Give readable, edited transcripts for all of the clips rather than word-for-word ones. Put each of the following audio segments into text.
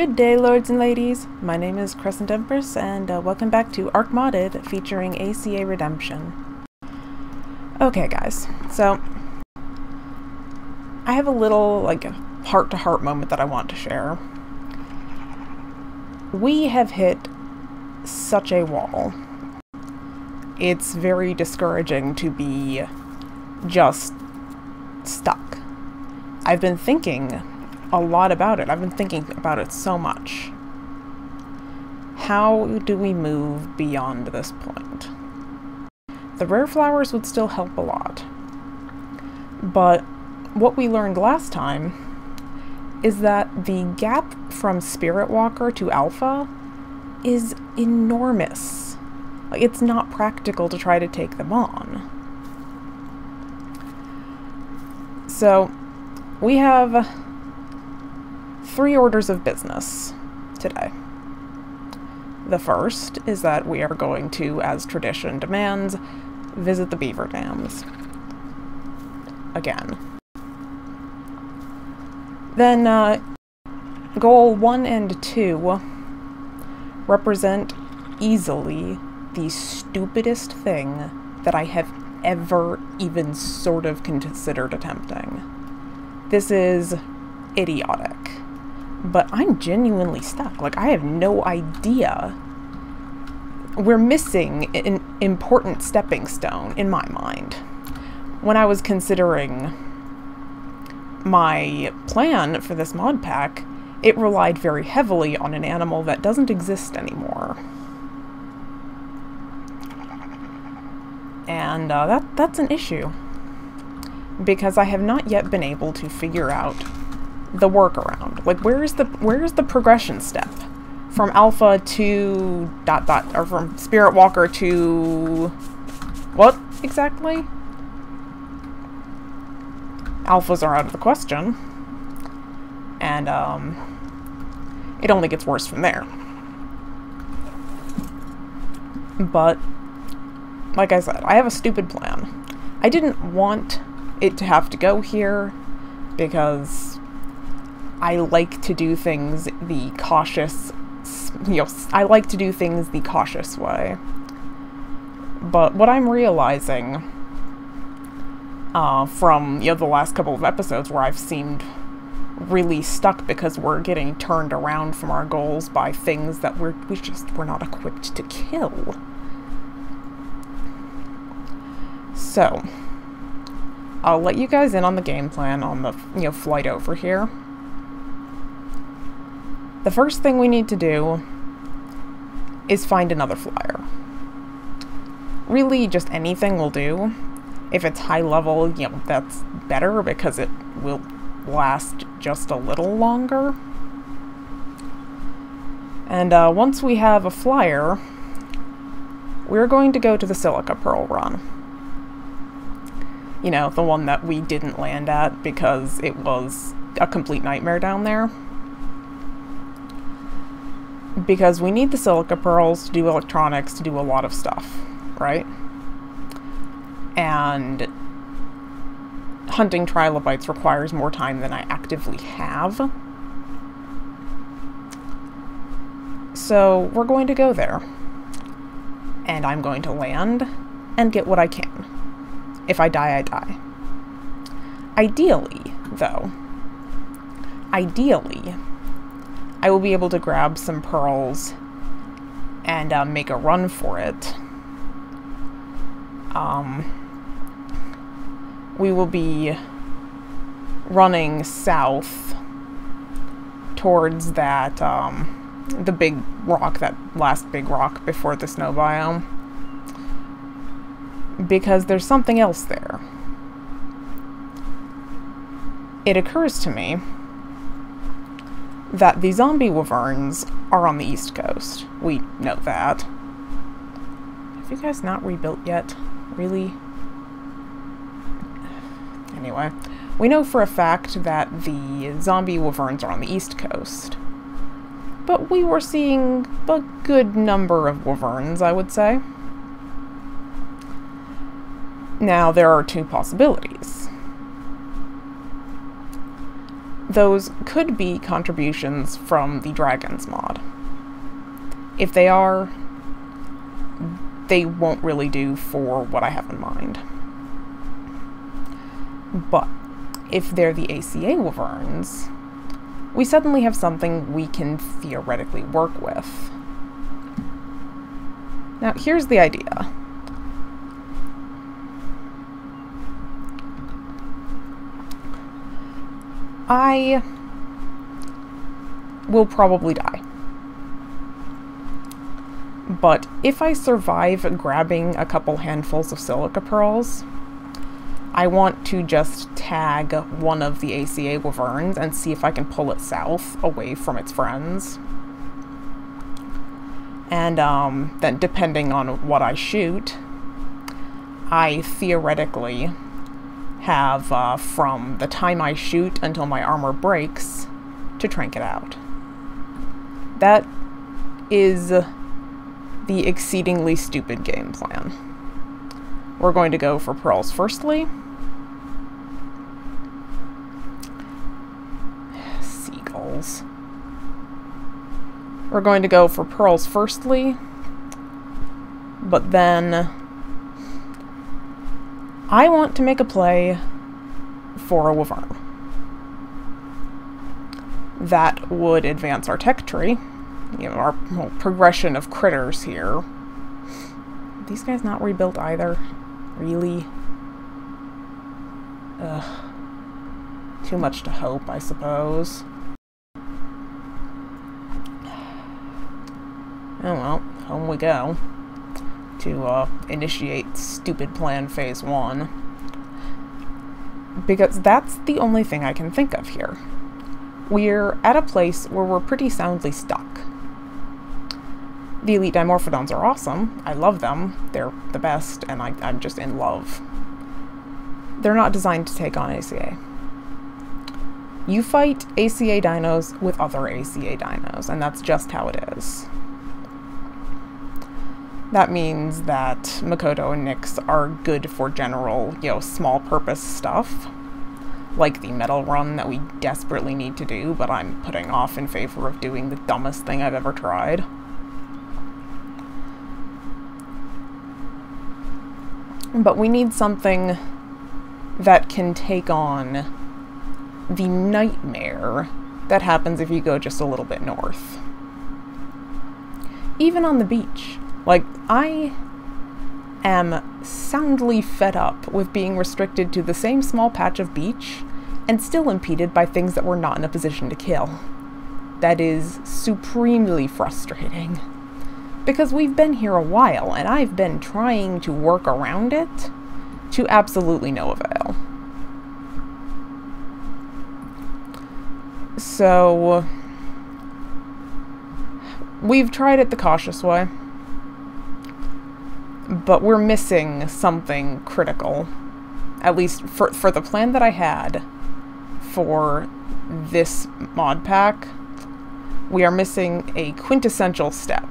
Good day, lords and ladies. My name is CrescentEmpress, and welcome back to Arc Modded featuring ACA Redemption. Okay, guys, so I have a little, heart-to-heart moment that I want to share. We have hit such a wall. It's very discouraging to be just stuck. I've been thinking a lot about it. I've been thinking about it so much. How do we move beyond this point? The rare flowers would still help a lot. But what we learned last time is that the gap from Spirit Walker to Alpha is enormous. It's not practical to try to take them on. So, we have 3 orders of business today. The first is that we are going to, as tradition demands, visit the beaver dams. Again. Then, goal 1 and 2 represent easily the stupidest thing that I have ever even sort of considered attempting. This is idiotic. But I'm genuinely stuck. I have no idea. We're missing an important stepping stone, in my mind. When I was considering my plan for this mod pack, it relied very heavily on an animal that doesn't exist anymore. And that's an issue. Because I have not yet been able to figure out the workaround. Where is the progression step from Alpha to ... or from Spirit Walker to what exactly? Alphas are out of the question, and it only gets worse from there. But like I said, I have a stupid plan. I didn't want it to have to go here because I like to do things the cautious, I like to do things the cautious way. But what I'm realizing from, the last couple of episodes where I've seemed really stuck because we're getting turned around from our goals by things that we're not equipped to kill. So, I'll let you guys in on the game plan on the, flight over here. The first thing we need to do is find another flyer. Really, just anything will do. If it's high level, that's better because it will last just a little longer. And once we have a flyer, we're going to go to the Silica Pearl run. The one that we didn't land at because it was a complete nightmare down there. Because we need the silica pearls to do electronics, to do a lot of stuff, right? And hunting trilobites requires more time than I actively have. So we're going to go there. And I'm going to land and get what I can. If I die, I die. Ideally, though, I will be able to grab some pearls and make a run for it. We will be running south towards that, the big rock, that last big rock before the snow biome. Because there's something else there. It occurs to me that the zombie wyverns are on the East Coast. We know that. Have you guys not rebuilt yet? Really? Anyway, we know for a fact that the zombie wyverns are on the East Coast. But we were seeing a good number of wyverns, I would say. Now, there are 2 possibilities. those could be contributions from the Dragons mod. If they are, they won't really do for what I have in mind. But if they're the ACA Wyverns, we suddenly have something we can theoretically work with. Now, here's the idea. I will probably die. But if I survive grabbing a couple handfuls of silica pearls, I want to just tag one of the ACA Wyverns and see if I can pull it south away from its friends. And then depending on what I shoot, I theoretically have from the time I shoot until my armor breaks to trank it out. That is the exceedingly stupid game plan. We're going to go for pearls firstly. Seagulls. We're going to go for pearls firstly, but then I want to make a play for a Wyvern. That would advance our tech tree, you know, our whole progression of critters here. These guys not rebuilt either. Really? Ugh. Too much to hope, I suppose. Oh well, home we go. To initiate stupid plan phase 1. Because that's the only thing I can think of here. We're at a place where we're pretty soundly stuck. The Elite Dimorphodons are awesome. I love them. They're the best, and I'm just in love. They're not designed to take on ACA. You fight ACA dinos with other ACA dinos, and that's just how it is. That means that Makoto and Nyx are good for general, you know, small purpose stuff, like the metal run that we desperately need to do, but I'm putting off in favor of doing the dumbest thing I've ever tried. But we need something that can take on the nightmare that happens if you go just a little bit north. Even on the beach. Like, I am soundly fed up with being restricted to the same small patch of beach and still impeded by things that we're not in a position to kill. That is supremely frustrating. Because we've been here a while, and I've been trying to work around it to absolutely no avail. So, we've tried it the cautious way. But we're missing something critical. At least for the plan that I had for this mod pack, we are missing a quintessential step.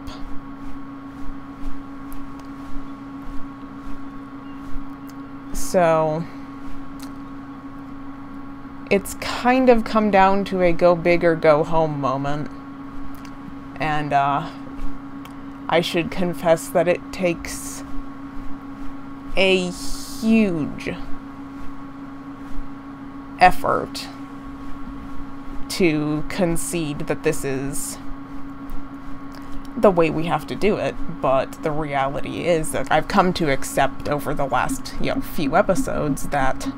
So it's kind of come down to a go big or go home moment. And I should confess that it takes a huge effort to concede that this is the way we have to do it, but the reality is that I've come to accept over the last, you know, few episodes that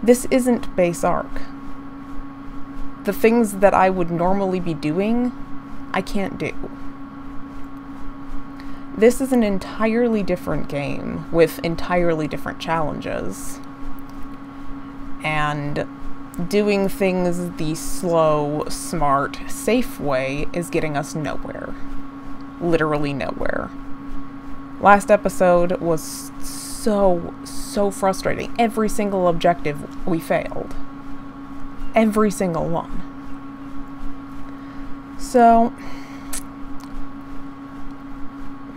this isn't base arc. The things that I would normally be doing, I can't do. This is an entirely different game with entirely different challenges. And doing things the slow, smart, safe way is getting us nowhere. Literally nowhere. Last episode was so frustrating. Every single objective we failed. Every single one. So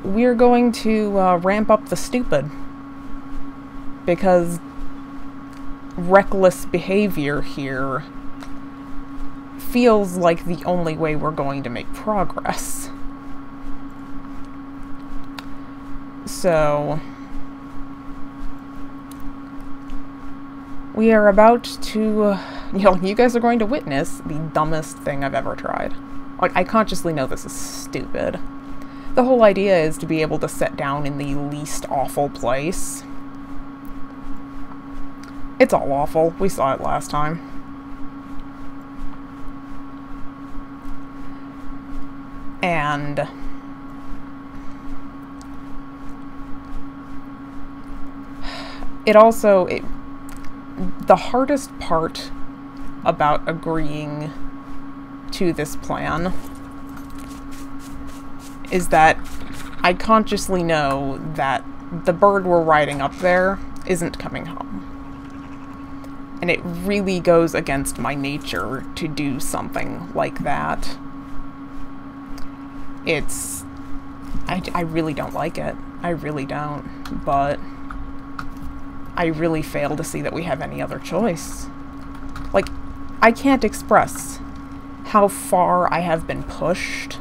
we're going to ramp up the stupid, because reckless behavior here feels like the only way we're going to make progress. So we are about to, you guys are going to witness the dumbest thing I've ever tried. Like, I consciously know this is stupid. The whole idea is to be able to set down in the least awful place. It's all awful. We saw it last time. And the hardest part about agreeing to this plan is that I consciously know that the bird we're riding up there isn't coming home. And it really goes against my nature to do something like that. I really don't like it. I really don't. But I really fail to see that we have any other choice. Like, I can't express how far I have been pushed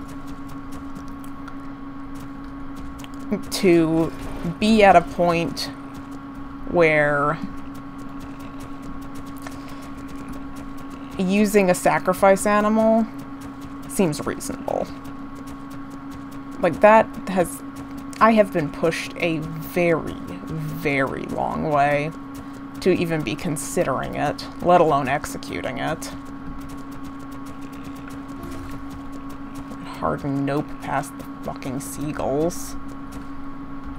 to be at a point where using a sacrifice animal seems reasonable. Like, I have been pushed a very, very long way to even be considering it, let alone executing it. Hard nope past the fucking seagulls.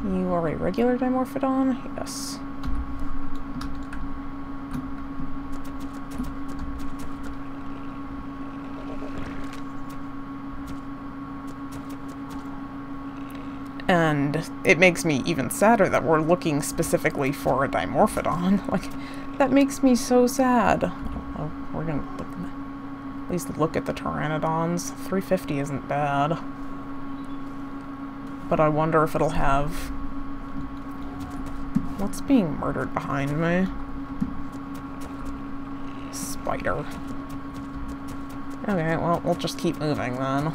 You are a regular Dimorphodon? Yes. And it makes me even sadder that we're looking specifically for a Dimorphodon. Like, that makes me so sad. Oh, we're gonna at least look at the Pteranodons. 350 isn't bad. But I wonder if it'll have... What's being murdered behind me? Spider. Okay, well, we'll just keep moving then.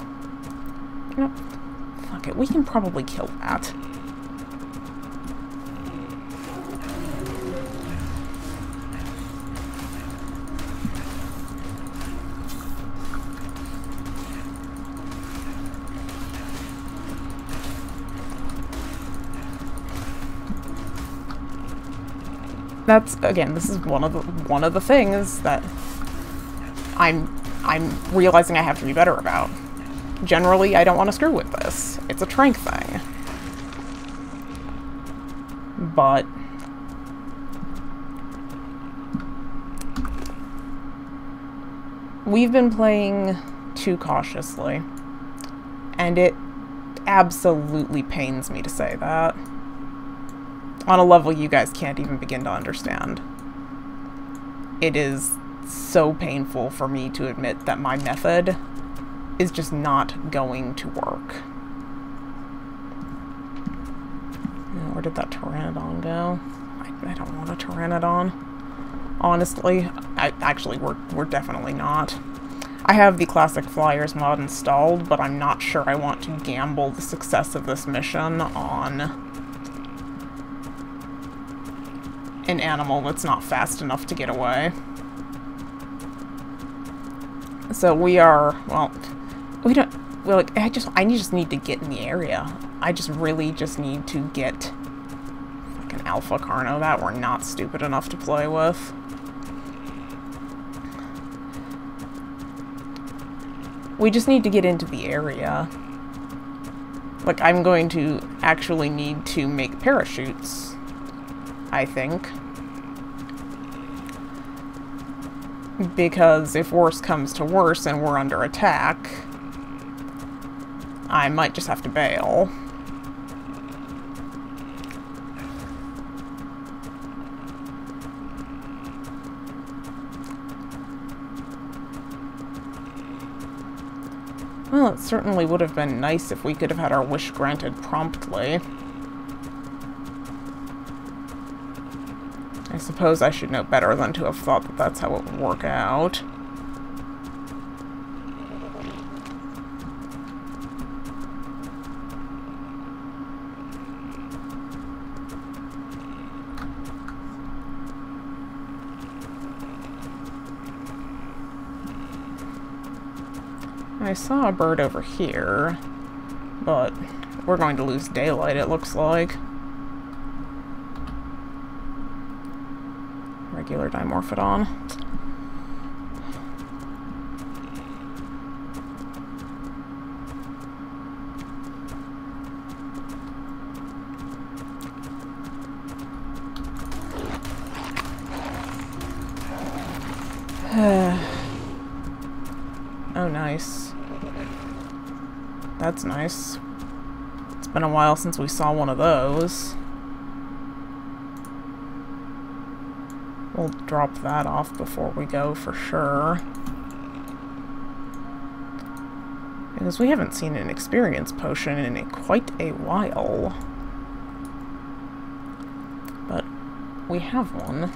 You know, fuck it, we can probably kill that. That's, again, this is one of the things that I'm realizing I have to be better about. Generally, I don't want to screw with this. It's a trank thing. But we've been playing too cautiously, and it absolutely pains me to say that. On a level you guys can't even begin to understand. It is so painful for me to admit that my method is just not going to work. Where did that Pteranodon go? I don't want a Pteranodon. Honestly, actually, we're definitely not. I have the Classic Flyers mod installed, but I'm not sure I want to gamble the success of this mission on an animal that's not fast enough to get away. So we are, well, we don't, well, like, I just need to get in the area. I just really just need to get like an Alpha Carno that we're not stupid enough to play with. We just need to get into the area. Like, I'm going to actually need to make parachutes, I think. Because if worse comes to worse and we're under attack, I might just have to bail. Well, it certainly would have been nice if we could have had our wish granted promptly. I suppose I should know better than to have thought that that's how it would work out. I saw a bird over here, but we're going to lose daylight, it looks like. Regular dimorphodon. Oh, nice. That's nice. It's been a while since we saw one of those. We'll drop that off before we go for sure. Because we haven't seen an experience potion in quite a while. But we have one.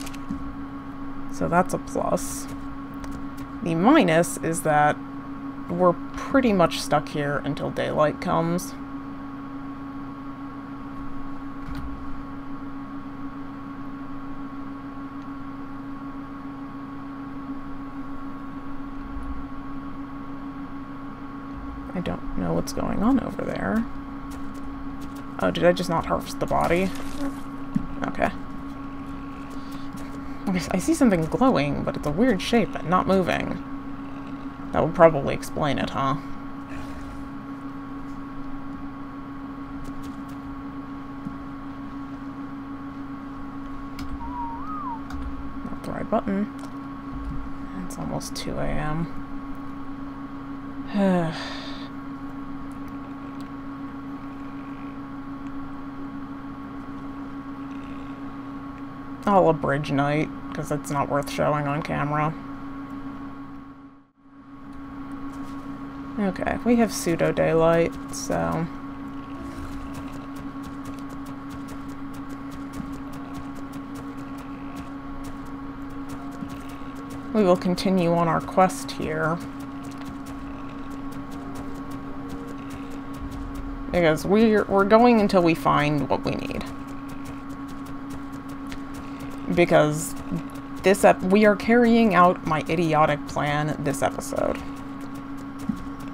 So that's a plus. The minus is that we're pretty much stuck here until daylight comes. I don't know what's going on over there. Oh, did I just not harvest the body? Okay. I see something glowing, but it's a weird shape and not moving. That would probably explain it, huh? Not the right button. It's almost 2 a.m. I'll abridge night, because it's not worth showing on camera. Okay, we have pseudo-daylight, so... we will continue on our quest here. Because we're going until we find what we need. Because we are carrying out my idiotic plan this episode.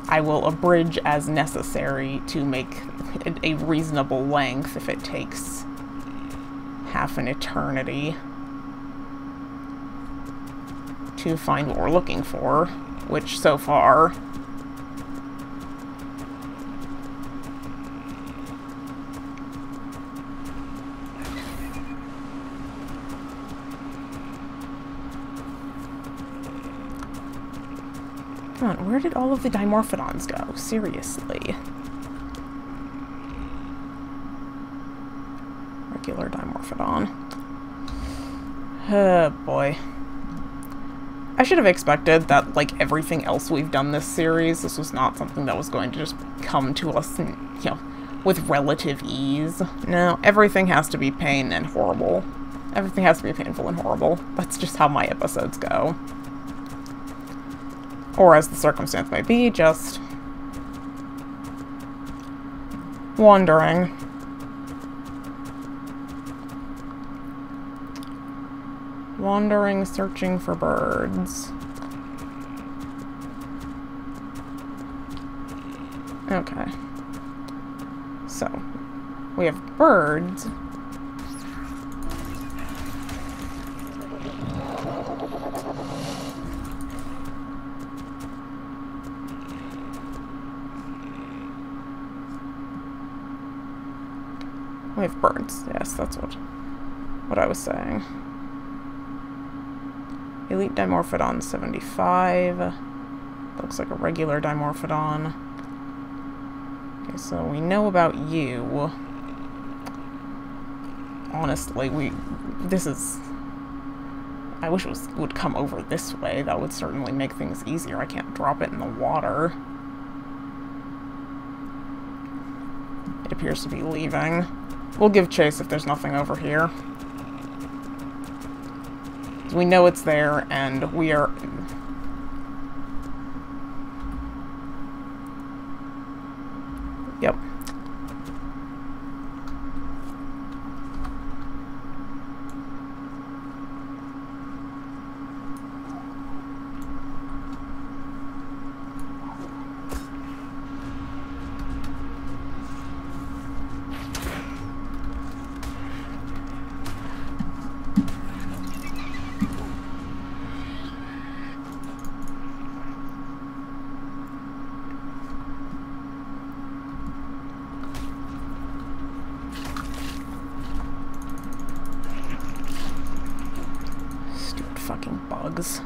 I will abridge as necessary to make it a reasonable length if it takes half an eternity to find what we're looking for, which so far... Come on, where did all of the dimorphodons go? Seriously. Regular dimorphodon. Oh boy. I should have expected that, like everything else we've done this series, this was not something that was going to just come to us, in, you know, with relative ease. No, everything has to be pain and horrible. Everything has to be painful and horrible. That's just how my episodes go. Or, as the circumstance may be, just wandering. Wandering, searching for birds. Okay. So, we have birds. We have birds. Yes, that's what I was saying. Elite Dimorphodon 75. Looks like a regular Dimorphodon. Okay, so we know about you. Honestly, this is... I wish it would come over this way. That would certainly make things easier. I can't drop it in the water. It appears to be leaving. We'll give chase if there's nothing over here. We know it's there, and we are... Yep. bugs.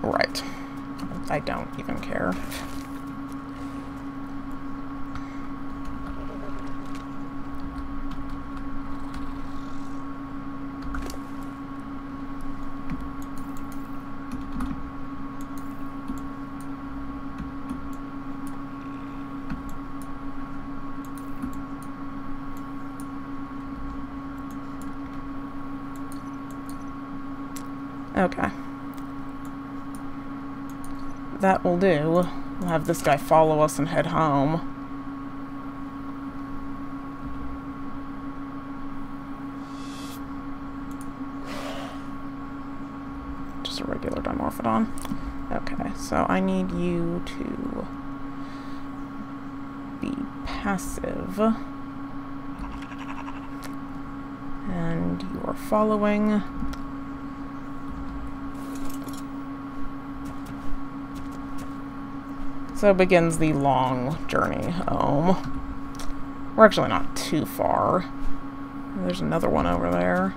Right. I don't even care. Okay. That will do. We'll have this guy follow us and head home. Just a regular Dimorphodon. Okay, so I need you to be passive. And you are following. So begins the long journey home. We're actually not too far. There's another one over there.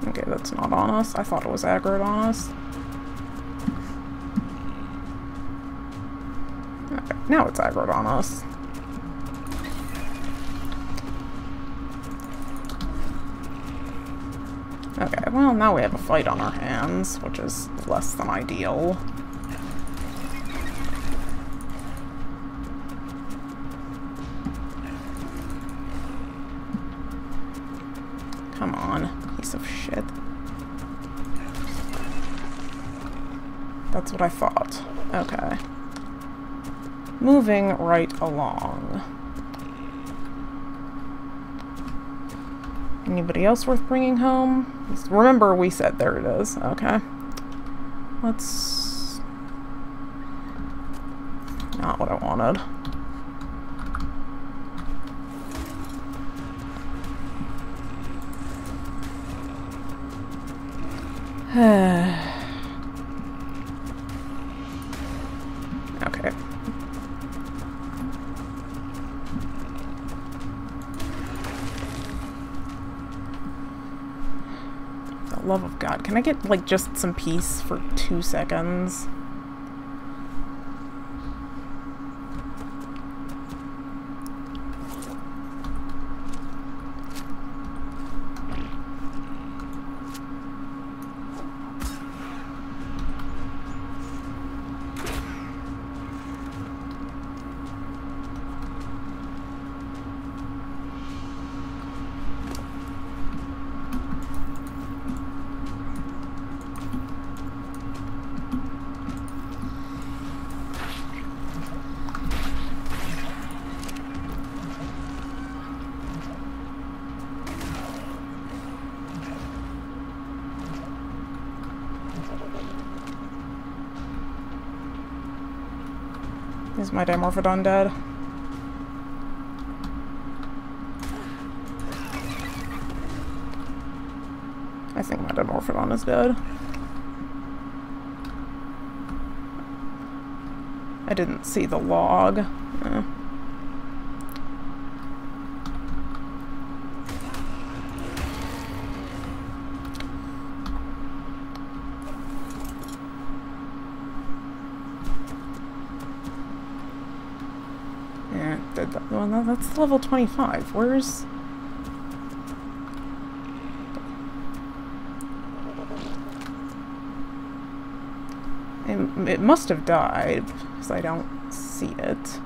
Okay, that's not on us. I thought it was aggroed on us. Okay, now it's aggroed on us. Okay, well, now we have a fight on our hands, which is less than ideal. Come on, piece of shit. That's what I thought. Okay. Moving right along. Anybody else worth bringing home? Remember, we said there it is. Okay. Let's... Not what I wanted. Okay. For the love of God, can I get, like, just some peace for 2 seconds? Is my Dimorphodon dead? I think my Dimorphodon is dead. I didn't see the log. Well, no, that's level 25. Where's... It must have died, because I don't see it.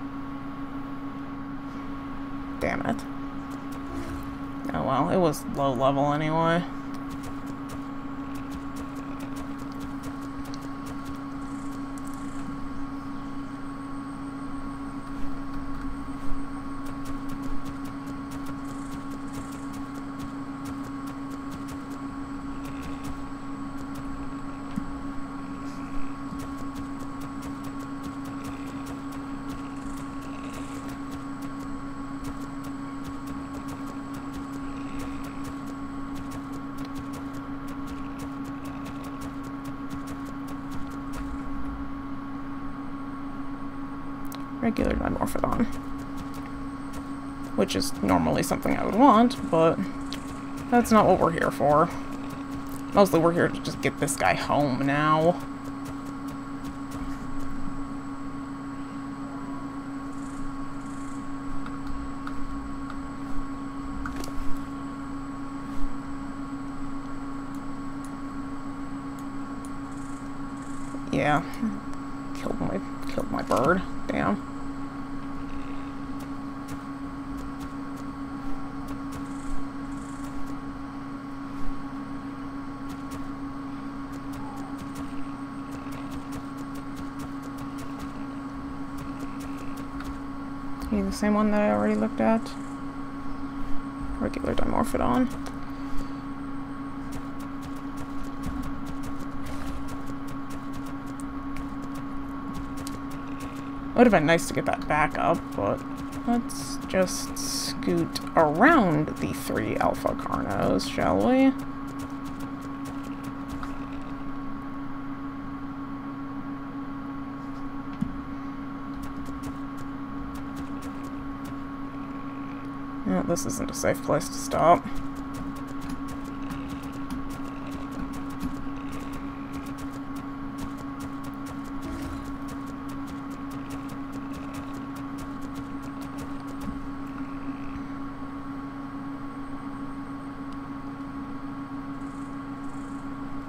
Damn it. Oh well, it was low level anyway. Regular dimorphodon. Which is normally something I would want, but that's not what we're here for. Mostly we're here to just get this guy home now. Yeah. Killed my bird. Damn. Are you the same one that I already looked at? Regular dimorphodon. Would have been nice to get that back up, but let's just scoot around the 3 alpha carnos, shall we? No, this isn't a safe place to stop.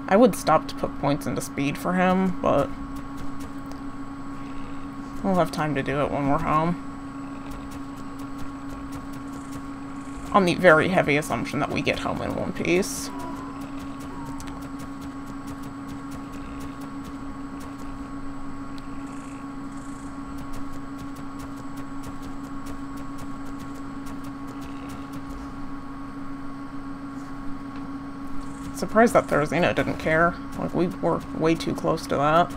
I would stop to put points into speed for him, but we'll have time to do it when we're home. On the very heavy assumption that we get home in one piece. Surprised that Therizina didn't care. Like, we were way too close to that.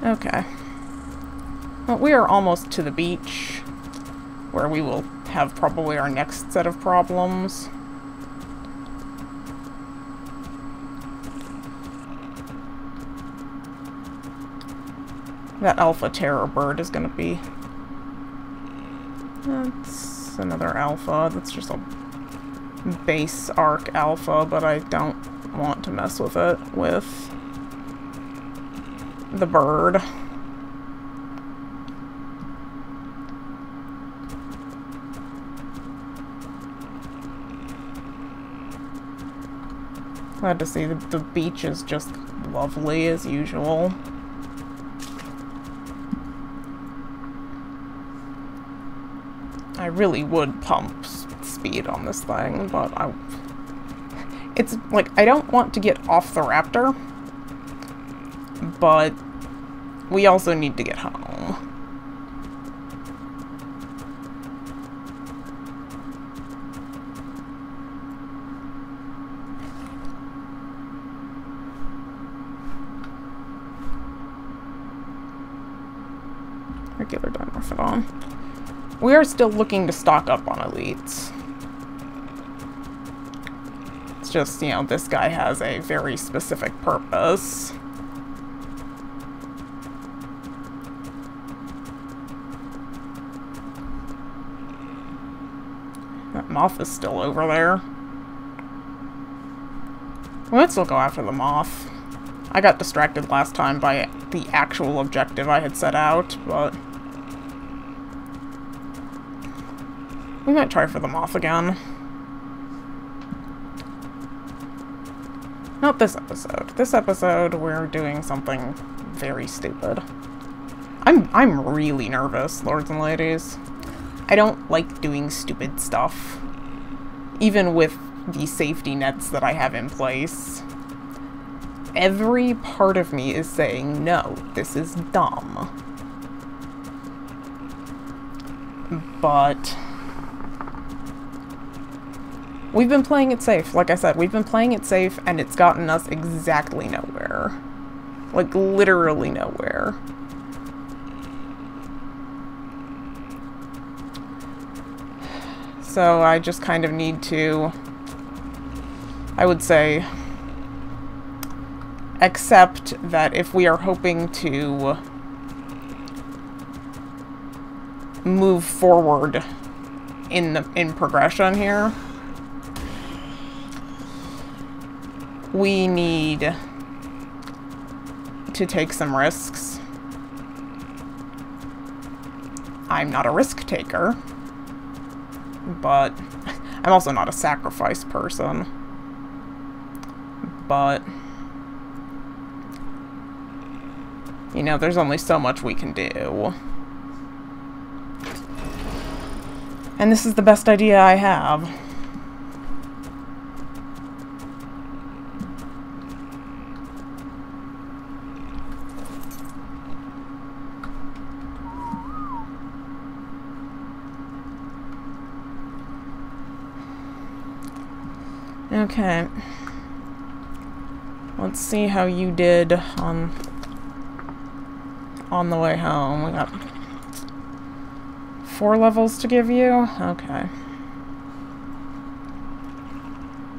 Okay. Well, we are almost to the beach, where we will have probably our next set of problems. That alpha terror bird is going to be... That's another alpha. That's just a base arc alpha, but I don't want to mess with it with the bird. Glad to see the beach is just lovely as usual. I really would pump speed on this thing, but it's like, I don't want to get off the raptor, but we also need to get home. Regular dimorphodon. We are still looking to stock up on elites. It's just, you know, this guy has a very specific purpose. That moth is still over there. Let's still go after the moth. I got distracted last time by the actual objective I had set out, but we might try for the moth again. Not this episode. This episode, we're doing something very stupid. I'm really nervous, lords and ladies. I don't like doing stupid stuff. Even with the safety nets that I have in place. Every part of me is saying, no, this is dumb. But we've been playing it safe. Like I said, we've been playing it safe, and it's gotten us exactly nowhere. Like, literally nowhere. So I just kind of need to, I would say, accept that if we are hoping to move forward in progression here, we need to take some risks. I'm not a risk taker, but I'm also not a sacrifice person. But you know, there's only so much we can do. And this is the best idea I have. Okay. Let's see how you did on the way home. We got 4 levels to give you? Okay.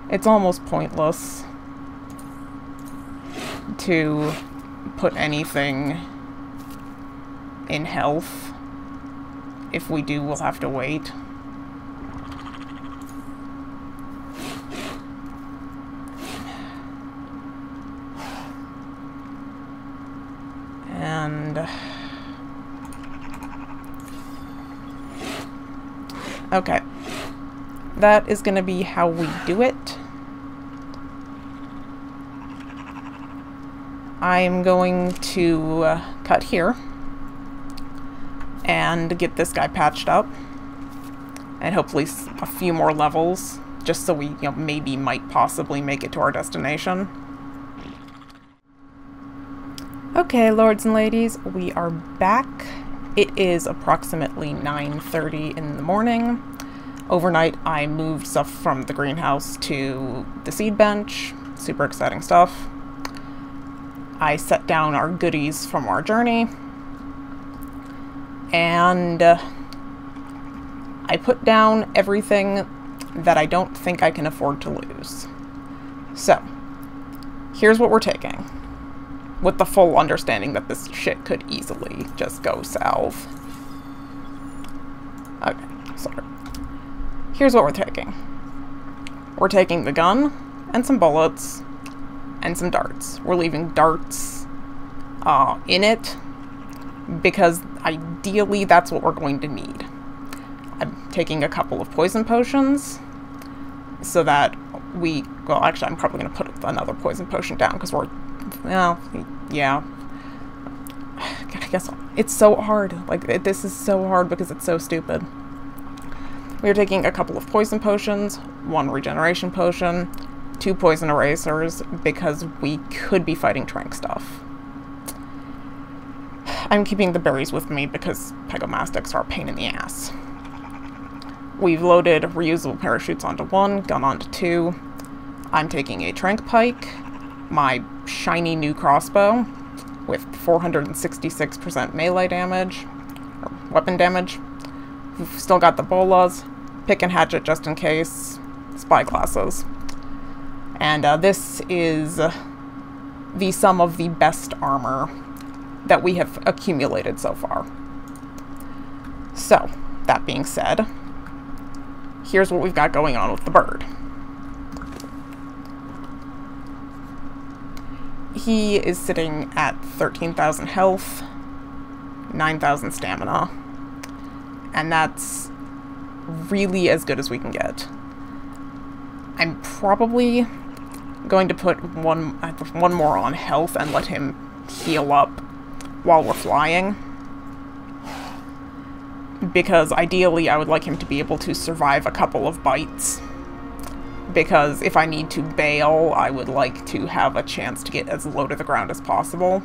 It's almost pointless to put anything in health. If we do, we'll have to wait. And okay, that is going to be how we do it. I am going to cut here and get this guy patched up, and hopefully a few more levels, just so we, you know, maybe might possibly make it to our destination. Okay, lords and ladies, we are back. It is approximately 9:30 in the morning. Overnight, I moved stuff from the greenhouse to the seed bench. Super exciting stuff. I set down our goodies from our journey. And I put down everything that I don't think I can afford to lose. So, here's what we're taking, with the full understanding that this shit could easily just go south. Okay, sorry. Here's what we're taking. We're taking the gun, and some bullets, and some darts. We're leaving darts in it, because ideally that's what we're going to need. I'm taking a couple of poison potions, so that we, well, actually I'm probably going to put another poison potion down, because we're, well, yeah. I guess it's so hard. Like, this is so hard because it's so stupid. We're taking a couple of poison potions, 1 regeneration potion, 2 poison erasers, because we could be fighting trank stuff. I'm keeping the berries with me because pegomastics are a pain in the ass. We've loaded reusable parachutes onto 1, gun onto 2. I'm taking a trank pike, my shiny new crossbow with 466% melee damage, or weapon damage. We've still got the bolas, pick and hatchet just in case, spyglasses. And this is the sum of the best armor that we have accumulated so far. So, that being said, here's what we've got going on with the bird. he is sitting at 13,000 health, 9,000 stamina, and that's really as good as we can get. I'm probably going to put one more on health and let him heal up while we're flying, because ideally I would like him to be able to survive a couple of bites, because if I need to bail, I would like to have a chance to get as low to the ground as possible.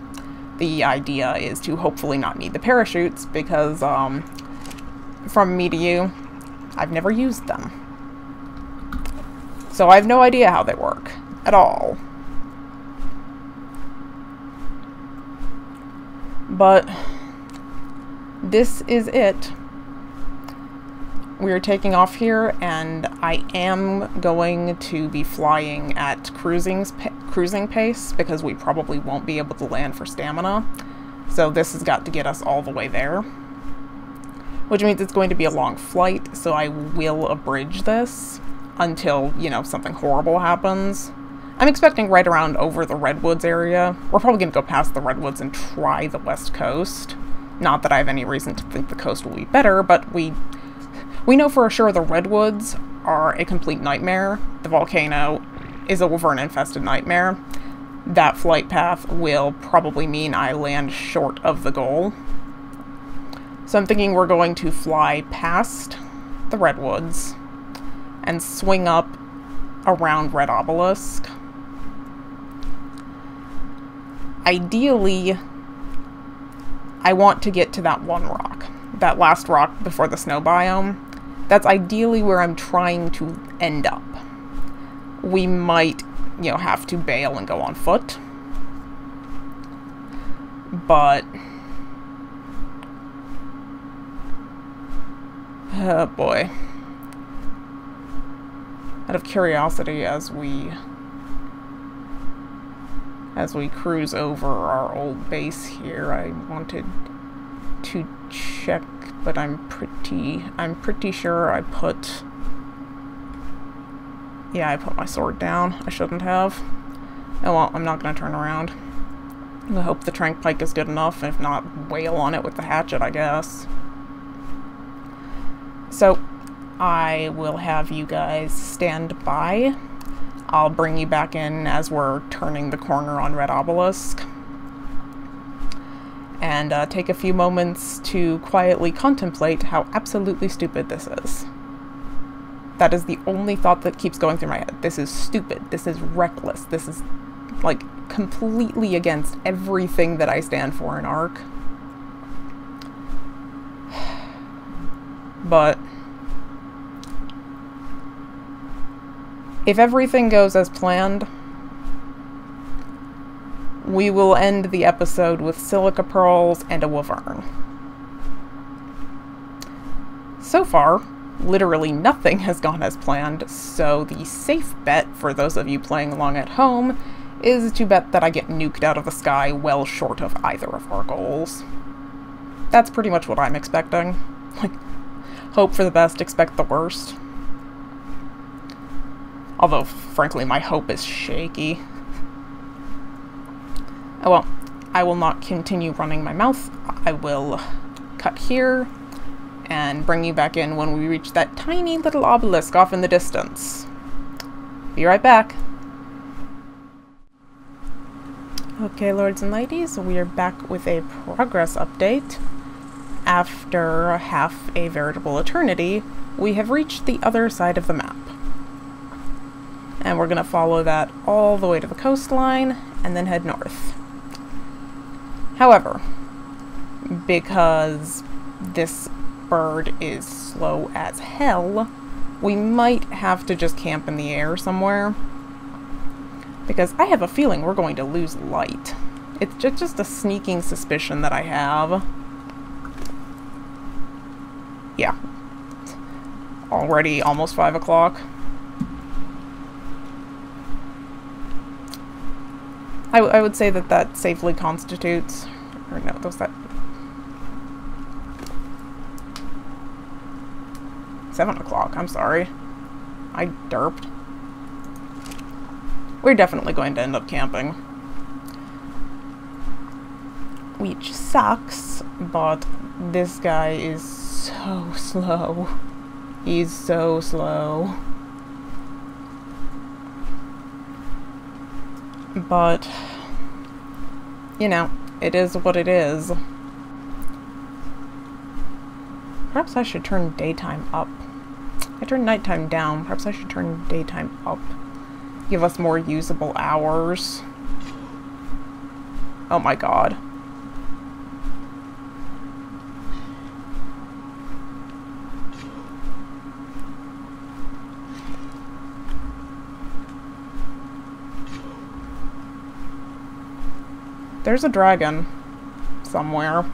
The idea is to hopefully not need the parachutes, because from me to you, I've never used them. So I have no idea how they work at all. But this is it. We're taking off here, and I am going to be flying at cruising pace, because we probably won't be able to land for stamina. So this has got to get us all the way there, which means it's going to be a long flight, so I will abridge this until, you know, something horrible happens. I'm expecting right around over the Redwoods area. We're probably going to go past the Redwoods and try the West Coast. Not that I have any reason to think the coast will be better, but we know for sure the Redwoods are a complete nightmare. The volcano is a Wyvern-infested nightmare. That flight path will probably mean I land short of the goal. So I'm thinking we're going to fly past the Redwoods and swing up around Red Obelisk. Ideally, I want to get to that one rock, that last rock before the snow biome. That's ideally where I'm trying to end up. We might, you know, have to bail and go on foot, but oh boy. Out of curiosity, as we cruise over our old base here, I wanted to check, but I'm pretty sure I put my sword down. I shouldn't have. Oh well, I'm not gonna turn around. I hope the trank pike is good enough. If not, wail on it with the hatchet, I guess. So I will have you guys stand by. I'll bring you back in as we're turning the corner on Red Obelisk, and take a few moments to quietly contemplate how absolutely stupid this is. That is the only thought that keeps going through my head. This is stupid. This is reckless. This is, like, completely against everything that I stand for in ARC. But if everything goes as planned, we will end the episode with silica pearls and a wyvern. So far, literally nothing has gone as planned, so the safe bet for those of you playing along at home is to bet that I get nuked out of the sky well short of either of our goals. That's pretty much what I'm expecting. Like, hope for the best, expect the worst. Although, frankly, my hope is shaky. Oh well, I will not continue running my mouth. I will cut here and bring you back in when we reach that tiny little obelisk off in the distance. Be right back. Okay, lords and ladies, we are back with a progress update. After half a veritable eternity, we have reached the other side of the map. And we're going to follow that all the way to the coastline and then head north. However, because this bird is slow as hell, we might have to just camp in the air somewhere, because I have a feeling we're going to lose light. It's just a sneaking suspicion that I have. Yeah. Already almost 5 o'clock. I would say that safely constitutes, or no, was that 7 o'clock, I'm sorry. I derped. We're definitely going to end up camping. which sucks, but this guy is so slow. He's so slow. But, you know, it is what it is. Perhaps I should turn daytime up. I turned nighttime down. Perhaps I should turn daytime up. Give us more usable hours. Oh my god. There's a dragon somewhere.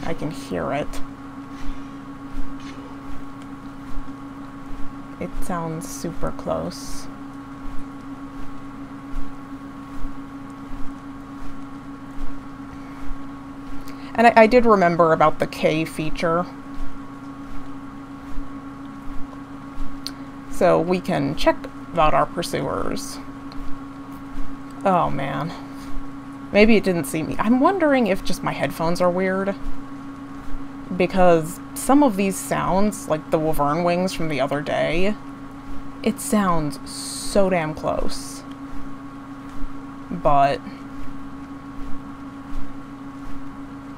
I can hear it. It sounds super close. And I did remember about the K feature. So we can check about our pursuers. Oh man. Maybe it didn't see me. I'm wondering if just my headphones are weird. Because some of these sounds, like the wyvern wings from the other day, it sounds so damn close. But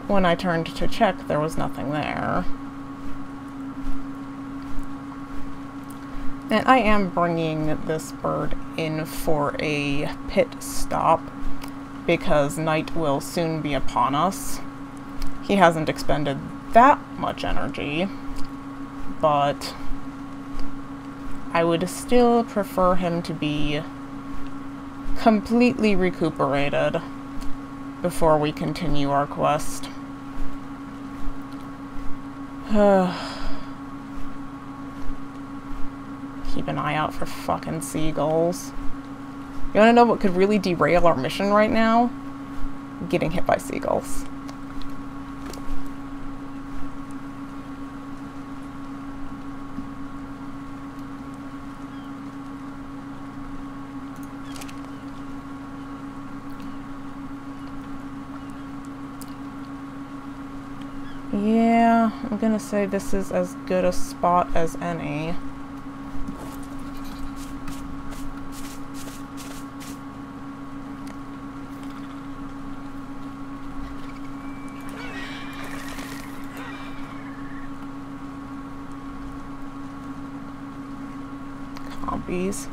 when I turned to check, there was nothing there. And I am bringing this bird in for a pit stop because night will soon be upon us. He hasn't expended that much energy, but I would still prefer him to be completely recuperated before we continue our quest. Keep an eye out for fucking seagulls. You wanna know what could really derail our mission right now? Getting hit by seagulls. Yeah, I'm gonna say this is as good a spot as any. Compies.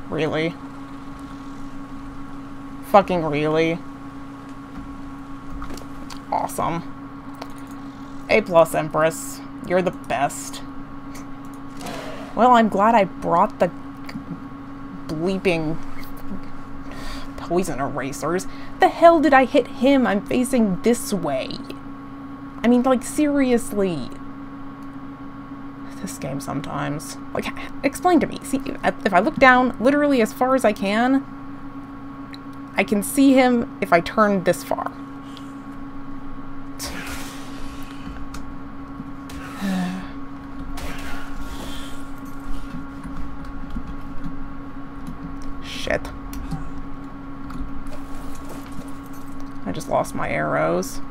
Really? Fucking really? Awesome. A+, Empress. You're the best. Well, I'm glad I brought the bleeping poison erasers. The hell did I hit him? I'm facing this way. I mean, like, seriously. This game sometimes. Like, explain to me. See, if I look down literally as far as I can see him if I turn this far. Shit. I just lost my arrows.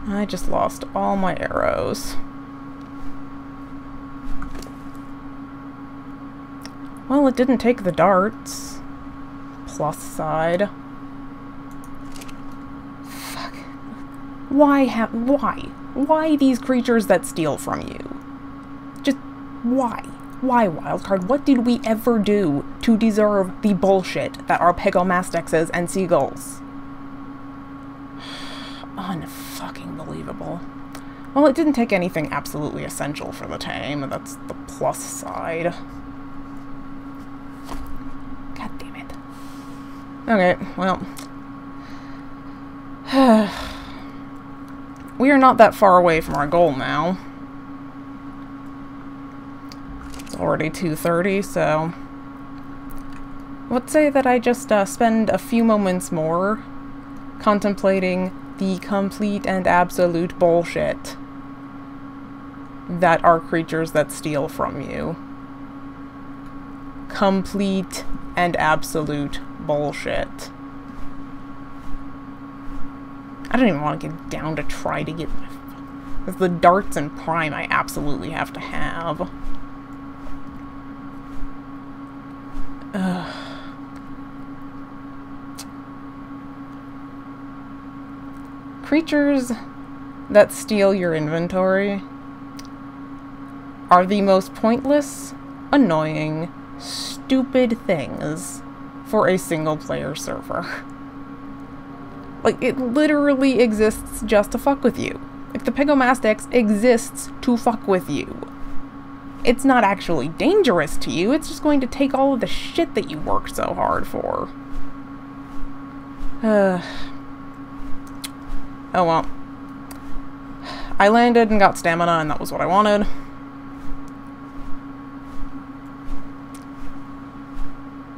I just lost all my arrows. Well, it didn't take the darts. Plus side. Fuck. Why these creatures that steal from you? Just why? Why, Wildcard? What did we ever do to deserve the bullshit that are pegomastexes and seagulls? Unfucking believable. Well, it didn't take anything absolutely essential for the tame, and that's the plus side. God damn it. Okay, well. We are not that far away from our goal now. It's already 2:30, so let's say that I just spend a few moments more contemplating the complete and absolute bullshit that are creatures that steal from you. Complete and absolute bullshit. I don't even want to get down to try to get... Because the darts and prime I absolutely have to have. Ugh. Creatures that steal your inventory are the most pointless, annoying, stupid things for a single-player server. Like, it literally exists just to fuck with you. Like, the Pegomastix exists to fuck with you. It's not actually dangerous to you, it's just going to take all of the shit that you worked so hard for. Oh well. I landed and got stamina, and that was what I wanted.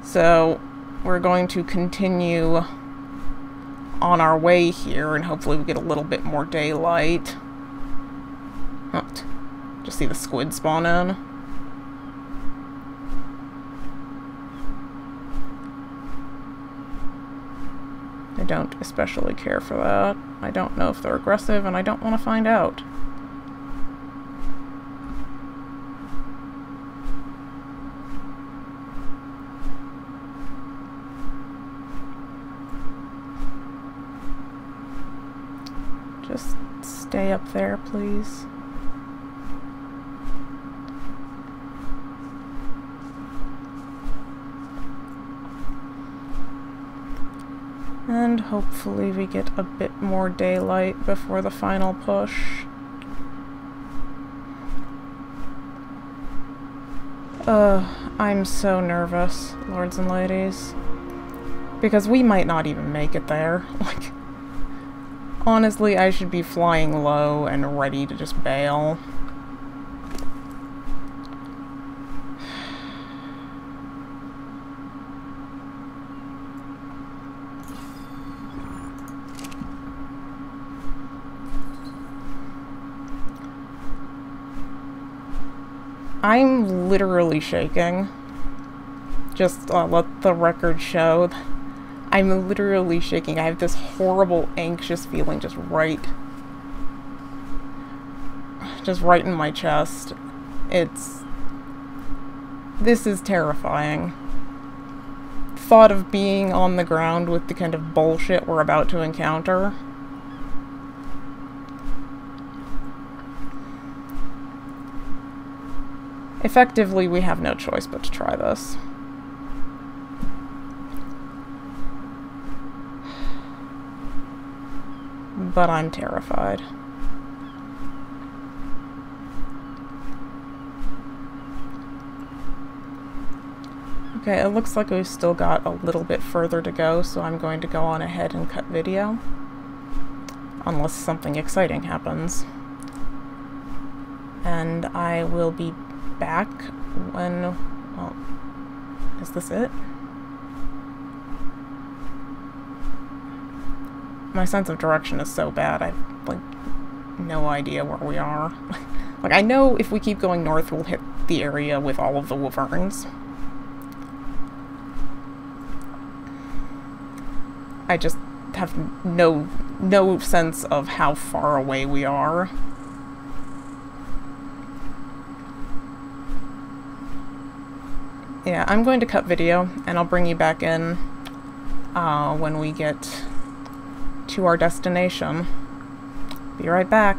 So, we're going to continue on our way here, and hopefully we get a little bit more daylight. Oh, just see the squid spawn in. I don't especially care for that. I don't know if they're aggressive, and I don't want to find out. Just stay up there, please. And hopefully we get a bit more daylight before the final push. I'm so nervous, lords and ladies. Because we might not even make it there. Like, honestly, I should be flying low and ready to just bail. I'm literally shaking. Just let the record show. I'm literally shaking. I have this horrible, anxious feeling just right in my chest. This is terrifying. Thought of being on the ground with the kind of bullshit we're about to encounter. Effectively, we have no choice but to try this. But I'm terrified. Okay, it looks like we've still got a little bit further to go, so I'm going to go on ahead and cut video. Unless something exciting happens. And I will be back when... well, is this it? My sense of direction is so bad, I have, like, no idea where we are. Like, I know if we keep going north, we'll hit the area with all of the wyverns. I just have no sense of how far away we are. Yeah, I'm going to cut video, and I'll bring you back in when we get to our destination. Be right back.